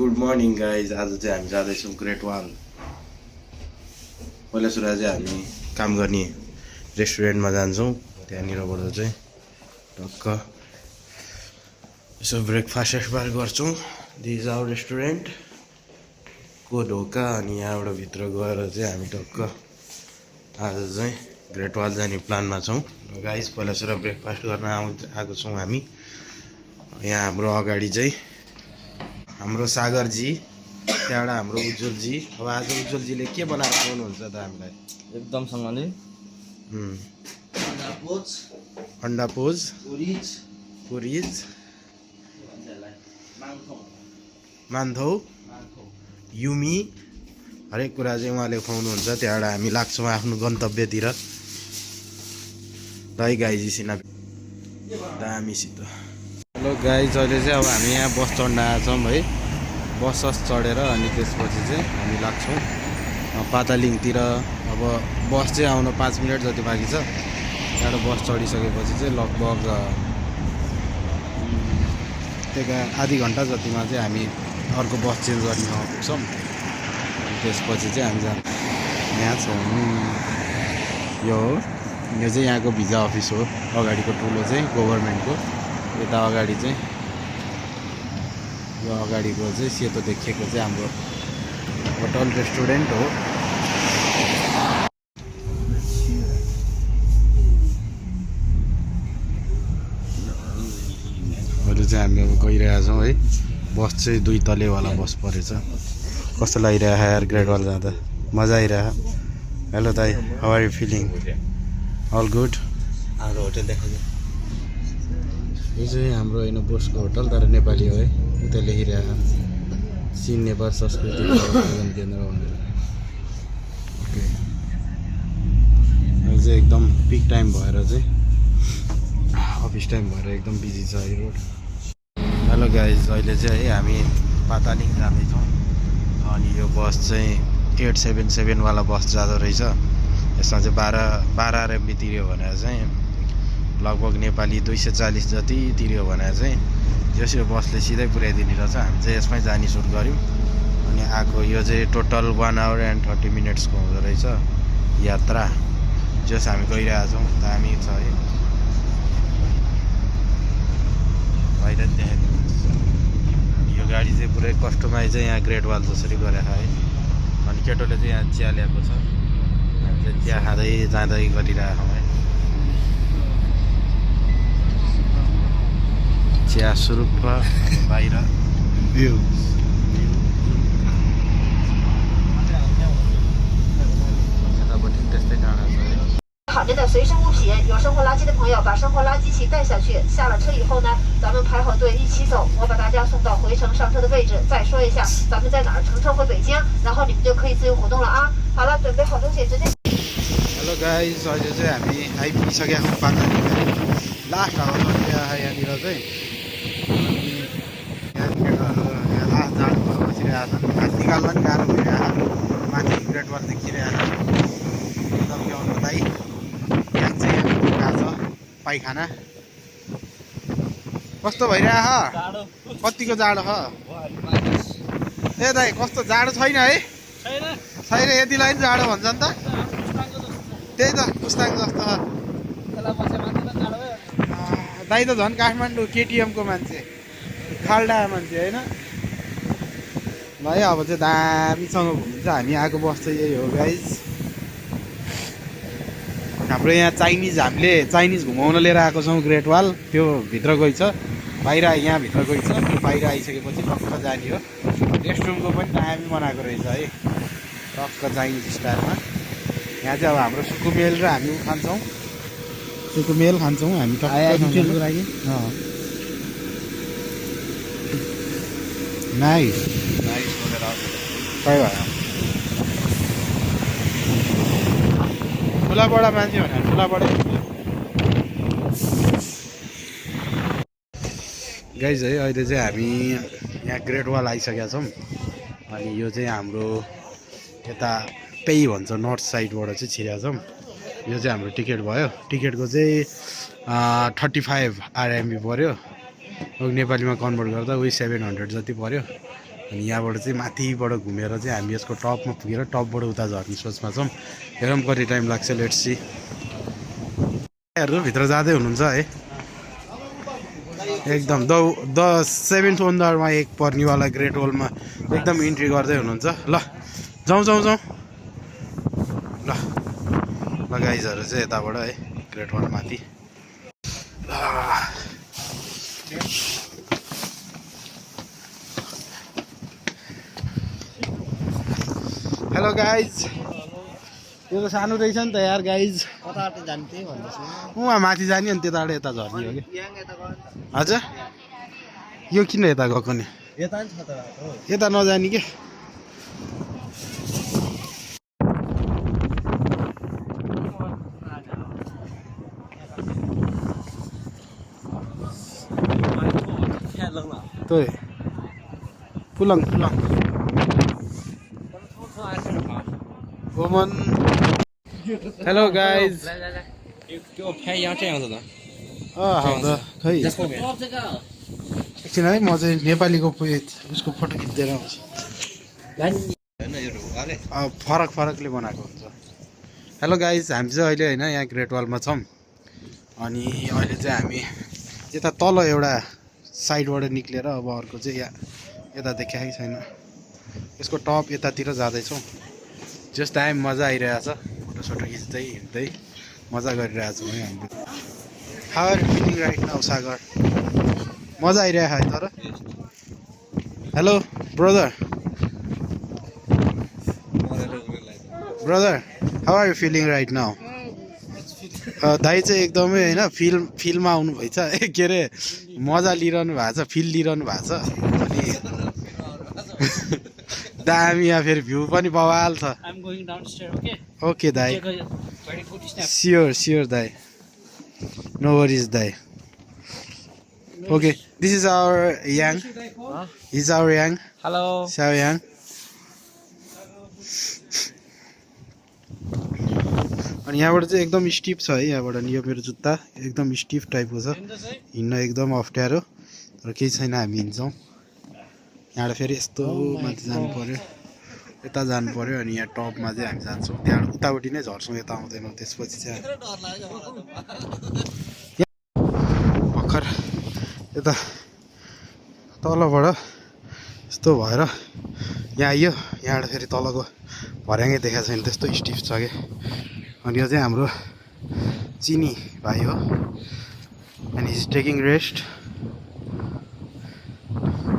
Good morning guys. आज चाहिँ हामी जाँदैछौँ ग्रेट वाल। पहिला सुरु चाहिँ हामी काम गर्ने रेस्टुरेन्टमा जान्छौँ। त्यहाँनिरबाट चाहिँ टक्क यसो ब्रेकफास्ट सेकफास्ट गर्छौँ। दिज आवर रेस्टुरेन्ट को ढोका। अनि यहाँबाट भित्र गएर चाहिँ हामी टक्क आज चाहिँ ग्रेट वाल जाने प्लानमा छौँ। गाइज पहिला सुरु ब्रेकफास्ट गर्न आएको छौँ हामी। यहाँ हाम्रो अगाडि चाहिँ हाम्रो सागरजी, त्यहाँबाट हाम्रो उज्जवलजी। अब आज उज्जवलजीले के बनाएर खुवाउनुहुन्छ त हामीलाई? एकदम सँगले अन्डा पोज, पुरिज, मान्थौ, युमी, हरेक कुरा चाहिँ उहाँले खुवाउनुहुन्छ। त्यहाँबाट हामी लाग्छौँ आफ्नो गन्तव्यतिर। है गाइजीसित दामीसित। हेलो गाइज, अहिले चाहिँ अब हामी यहाँ बस चढ्न आएछौँ है। बस चढेर अनि त्यसपछि चाहिँ हामी लाग्छौँ पातालिङतिर। अब बस चाहिँ आउन 5 मिनट जति बाँकी छ। त्यहाँबाट बस चढिसकेपछि चाहिँ लगभग आधी घन्टा जतिमा चाहिँ हामी अर्को बस चेन्ज गर्ने ठाउँ पुग्छौँ। त्यसपछि चाहिँ हामी यहाँ छौँ। यो चाहिँ यहाँको भिजा अफिस हो। अगाडिको ठुलो चाहिँ गभर्मेन्टको, यता अगाडि चाहिँ यो अगाडिको चाहिँ सेतो देखिएको चाहिँ हाम्रो होटल रेस्टुरेन्ट हो। अहिले चाहिँ हामी अब गइरहेका छौँ है। बस चाहिँ 2 तलेवाला बस परेछ। कस्तो लागिरहेको यार ग्रेट वाल जाँदा? मजा आइरहेको। हेलो दाइ, how are you feeling? All good? हाम्रो होटल देखाइदियो। यो चाहिँ हाम्रो होइन बोसको होटल, तर नेपाली हो है। उता लेखिरहेको चीन नेपाल संस्कृति प्रवर्धन केन्द्र भनेर। ओके, यो चाहिँ एकदम पिक टाइम भएर चाहिँ अफिस टाइम भएर एकदम बिजी छ यो रोड। हेलो गाइज, अहिले चाहिँ है हामी पातालिङ जाँदैछौँ। अनि यो बस चाहिँ 877 वाला बस जाँदो रहेछ। यसमा चाहिँ 12 RMB तिर्यो भनेर चाहिँ लगभग नेपाली 240 जति तिर्यो भने चाहिँ जस यो बसले सिधै पुर्याइदिने रहेछ। हामी चाहिँ यसमै जाने सुरु गऱ्यौँ। अनि आएको यो चाहिँ टोटल 1 hour and 30 minutes हुँदो रहेछ यात्रा। जस हामी गइरहेको छौँ। दामी छ है। बाहिर देखाइदिनु। यो गाडी चाहिँ पुरै कस्टमाइज चाहिँ यहाँ ग्रेट वाल जसरी गरेको है। अनि केटोले चाहिँ यहाँ चिया ल्याएको छ। हामी चाहिँ चिया खाँदै जाँदै गरिरहेको है। चिया सुरुप बाहिर भ्यू। 旁边的随身物品，有生活垃圾的朋友把生活垃圾一起带下去。下了车以后呢，咱们排好队一起走，我把大家送到回程上车的位置。再说一下，咱们在哪儿乘车回北京，然后你们就可以自由活动了啊。好了，准备好东西，直接。हेलो गाइज, अहिले चाहिँ हामी आइपुगिसकेका छौँ पातालिङ। लास्ट आवर यहाँनिर चाहिँ। अनि यहाँ लास्ट जाडो भएर बसिरहेको छ। घाँस निकाल्न पनि गाह्रो भइरहेको छ। माथि ग्रेट वाल देखिरहेको छ। एकदम के भन्नु दाइ, यहाँ चाहिँ गएको छ पाइखाना। कस्तो भइरहेको? कतिको जाडो छ? ए दाइ, कस्तो जाडो छैन है? छैन, यतिलाई पनि जाडो भन्छ नि त। त्यही त मुस्ताङ जस्तो। दाइ त झन् काठमाडौँ केटिएमको मान्छे, खाल्डा मान्छे होइन भाइ। अब चाहिँ दामीसँग घुम्छ। हामी आएको बस चाहिँ यही हो गाइज। हाम्रो यहाँ हामीले चाइनिज घुमाउन लिएर आएको छौँ ग्रेट वाल। त्यो भित्र गइ छ, बाहिर यहाँ भित्र गइ छ। त्यो बाहिर आइसकेपछि टक्क जाने हो। रेस्टरुमको पनि दामी बनाएको रहेछ है, टक्क चाइनिज स्टाइलमा। यहाँ चाहिँ अब हाम्रो सुकुमेल र हामी खान्छौँ। सुकुमेल खान्छौँ हामी टक्क लागि। नाइस खै भयो। ठुलाबडा मान्छे भने ठुलाबडा गाइज है। अहिले चाहिँ हामी यहाँ ग्रेट वाल आइसकेका छौँ। अनि यो चाहिँ हाम्रो यता पेई भन्छ, नर्थ साइडबाट चाहिँ छिरेका छौँ। यो चाहिँ हाम्रो टिकट भयो। टिकटको चाहिँ 35 RMB पऱ्यो। नेपालीमा कन्भर्ट गर्दा उही 700 जति पऱ्यो। अनि यहाँबाट चाहिँ माथिबाट घुमेर चाहिँ हामी यसको टपमा पुगेर टपबाट उता झर्ने सोचमा छौँ। हेरौँ कति टाइम लाग्छ, लेट्स सी। भित्र जाँदै हुनुहुन्छ है एकदम द 7th वन्डरमा एक पर्नेवाला ग्रेट वलमा एकदम इन्ट्री गर्दै हुनुहुन्छ। ल जाउँ जाउँ जाउँ ल ल गाइजहरू चाहिँ यताबाट है ग्रेट वल माथि। हेलो गाइज, यो त सानो रहेछ नि त यार गाइज। कताबाट जान्थे भन्दैछु उहाँ माथि जाने अनि त्यताबाट यता झर्ने हो कि हजुर। यो किन यता गएको नि, यता नि छ त बाटो। यता नजाने के।对，不冷不冷。我们 Hello guys。给我拍一张这样子的。好的，可以。后面。एकछिन है म चाहिँ नेपालीको उसको फोटो खिच्दै आउँछु। फरक फरकले बनाएको हुन्छ। हेलो गाइज, हामी चाहिँ अहिले होइन यहाँ ग्रेट वालमा छौँ। अनि अहिले चाहिँ हामी यता तल एउटा साइडबाट निक्लेर अब अर्को चाहिँ यता देखाएकै छैन, यसको टप यतातिर जाँदैछौँ। जस्ट टाइम मजा आइरहेछ, फोटोसोटो खिच्दै हिँड्दै मजा गरिरहेछौँ है हामीले। How are you feeling right now Sagar? मजा आइरहेको है तर। Hello brother, how are you feeling right now? दाइ चाहिँ एकदमै होइन फिल्ममा आउनु भएछ, के अरे मजा लिइरहनु भएको छ, फिल लिइरहनु भएको छ। अनि दामी यहाँ फेरि भ्यू पनि बवाल छ। ओके दाइ, स्योर दाइ, नो वरिज दाइ। Okay, this is our Yang. He's our Yang. Hello. Xiao Yang. अनि यहाँबाट चाहिँ एकदम स्टिफ छ है, यहाँबाट नि यो मेरो जुत्ता एकदम स्टिफ टाइपको छ, हिँड्न एकदम अप्ठ्यारो, तर केही छैन, हामी हिँड्छौँ। यहाँबाट फेरि यस्तो माथि जानु पर्यो, यता जानु पर्यो, अनि यहाँ टपमा चाहिँ हामी जान्छौँ। त्यहाँबाट उतापट्टि नै झर्छौँ, यता आउँदैनौँ। त्यसपछि चाहिँ भर्खर यता तलबाट यस्तो भएर यहाँ आइयो, यहाँबाट फेरि तलको भर्याङै देखाएको छैन, त्यस्तो स्टिफ छ कि। अनि यो चाहिँ हाम्रो चिनी भाइ हो, एन्ड इज टेकिङ रेस्ट।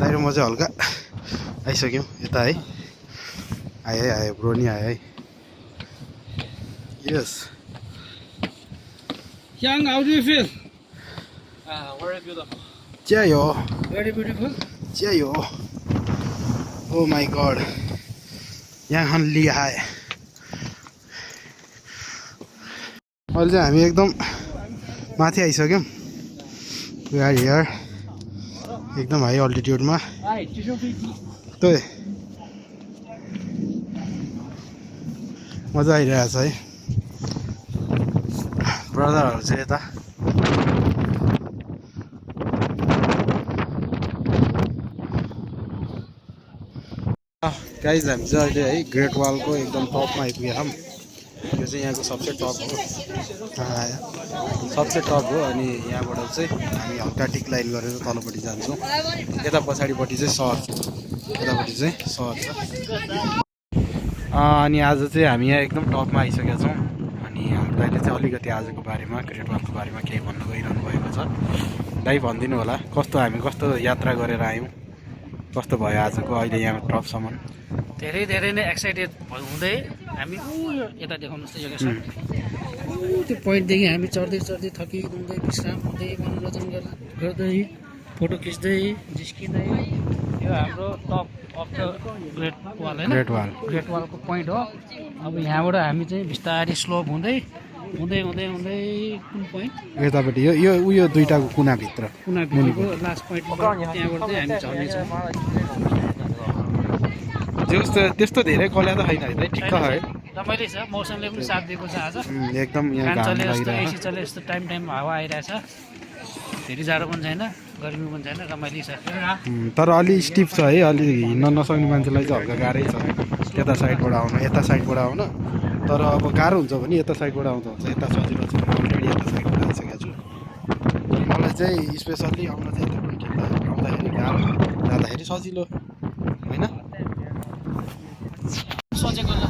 दाइ र म चाहिँ हल्का आइसक्यौँ यता है। आयो ब्रो नि आयो है। यस Yang, how do you feel? Very beautiful. 加油 Very beautiful. 加油 Oh my god, यहाँ很厉害। अहिले चाहिँ हामी एकदम माथि आइसक्यौँ। We are here, एकदम हाई अल्टिट्युडमा। त्यही मजा आइरहेछ है। ब्रदरहरू चाहिँ यता गाइज, हामी चाहिँ अहिले है ग्रेट वालको एकदम टपमा आइपुगेँ हम। यो चाहिँ यहाँको सबसे टप हो, सबसे टप हो। अनि यहाँबाट चाहिँ हामी हल्का डिक्लाइन गरेर तलपट्टि जान्छौँ। यता पछाडिपट्टि चाहिँ सहर, यतापट्टि चाहिँ सहर छ। अनि आज चाहिँ हामी यहाँ एकदम टपमा आइसकेका छौँ। अनि हाम्रो दाइले चाहिँ अलिकति आजको बारेमा, ग्रेट वालको बारेमा केही भन्न गइरहनु भएको छ। दाइ भनिदिनु होला, हामी कस्तो यात्रा गरेर आयौँ, कस्तो भयो आजको अहिले यहाँ टपसम्म? धेरै नै एक्साइटेड हुँदै हामी यता देखाउनुहोस् त योगेश सर। त्यो पोइन्टदेखि हामी चढ्दै थकी घुम्दै विश्राम हुँदै मनोरञ्जन गर्दै फोटो खिच्दै जिस्किँदै यो हाम्रो top of the great wall होइन, ग्रेट वालको पोइन्ट हो। अब यहाँबाट हामी चाहिँ बिस्तारै स्लोप हुँदै कुन पोइन्ट यतापट्टि यो उयो दुईटाको कुनाभित्र, कुनाभित्रको लास्ट पोइन्टबाट त्यहाँबाट चाहिँ हामी झर्नेछौँ। त्यस्तो धेरै कल्या त छैन है, ठिक्क है, रमाइलो छ। मौसमले पनि साथ दिएको छ आज, एकदम यहाँ फ्यान चले जस्तो, एसी चले जस्तो, टाइम हावा आइरहेछ, धेरै जाडो पनि छैन। गर्मी पनि छैन रमाइलो छ तर अलि स्टिप छ है अलि हिँड्न नसक्ने मान्छेलाई चाहिँ हल्का गाह्रै छ यता साइडबाट आउनु यता साइडबाट आउन तर अब गाह्रो हुन्छ भने यता साइडबाट आउँदा हुन्छ यता सजिलो छ अलरेडी यता साइडबाट आइसकेको छु मलाई चाहिँ स्पेसल्ली आउन चाहिँ यताबाट आउँदाखेरि गाह्रो जाँदाखेरि सजिलो होइन सोचेको ल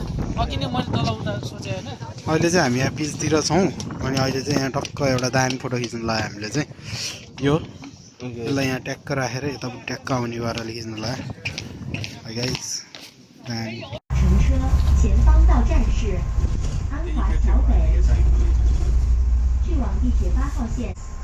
अघि नै मैले तल उता सोचेँ होइन अहिले चाहिँ हामी यहाँ बिचतिर छौँ अनि अहिले चाहिँ यहाँ टक्क एउटा दामी फोटो खिच्नु लगायो हामीले चाहिँ यो यसलाई यहाँ ट्याक्क राखेर यता ट्याक्क आउने गरेर खिच्नु लगायो गाइस दामी 乘车前方到站是安华桥北，去往地铁8号线。